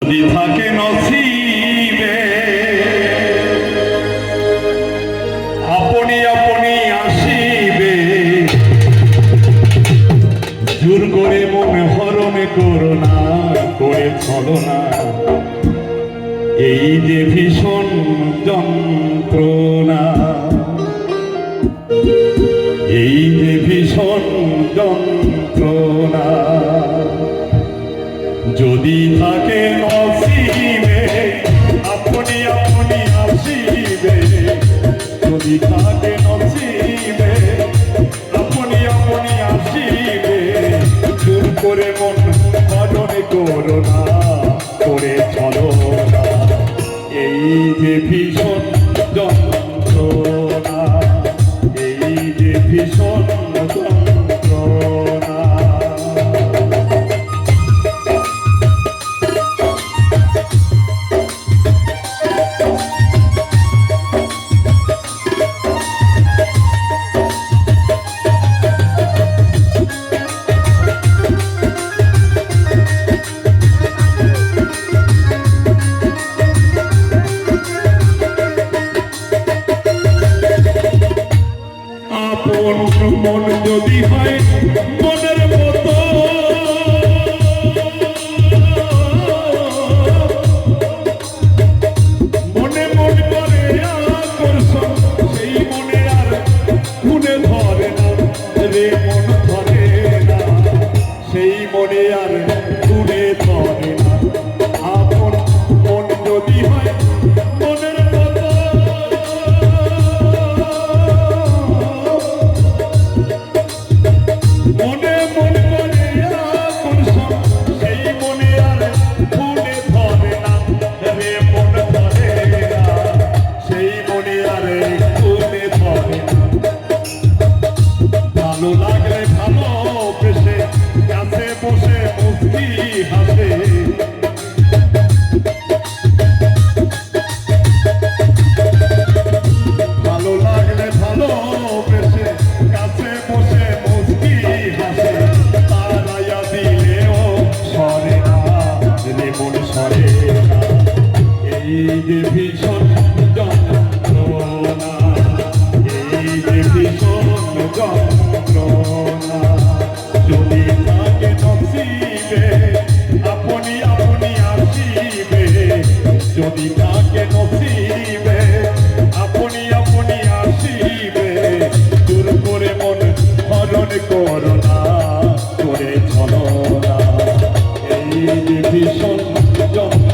যদি থাকে নসিবে আপনি আপনি আসিবে, জোর করে মন হরণ করো না, করে চলো না। এই যে ভীষণ যন্ত্রণা, এই যে ভীষণ যন্ত্রণা, যদি থাকে নসিবে আপনি আপনি আসিবে, যদি থাকে নসিবে আপনি আপনি আসিবে, জোর করে মন হরণ করো না, করে চলো না। এই যে ভীষণ যন্ত্রণা, এই যে ভীষণ যন্ত্রণা। মন যদি হয় মনের মতো, মনে মন করে আকর্ষণ, সেই মনে আর মনে ধরে না রে, মন ধরে না সেই মনে আর মনে ধরে না। আপন মন যদি হয় মনের মতো, মনে মন করে আকর্ষণ, সেই মনে আর মনে ধরে না রে, মন ধরে না সেই মনে আর মনে ধরে না। ভালো লাগলে ভালো বেশে কাছে বসে মুস্কি হাসে, ভালো লাগলে ভালো বেশে কাছে বসে মুস্কি হাসে, তারাইয়া দিলেও সরে না রে, মন সরে না। এই যে ভীষণ যন্ত্রণা, এই যে ভীষণ যন্ত্রণা, যদি থাকে নসিবে আপনি আপনি আসিবে, যদি থাকে নসিবে আপনি আপনি আসিবে, দূর করে মন হরণ করো না, করে চলো না। এই যে ভীষণ যন্ত্রণা।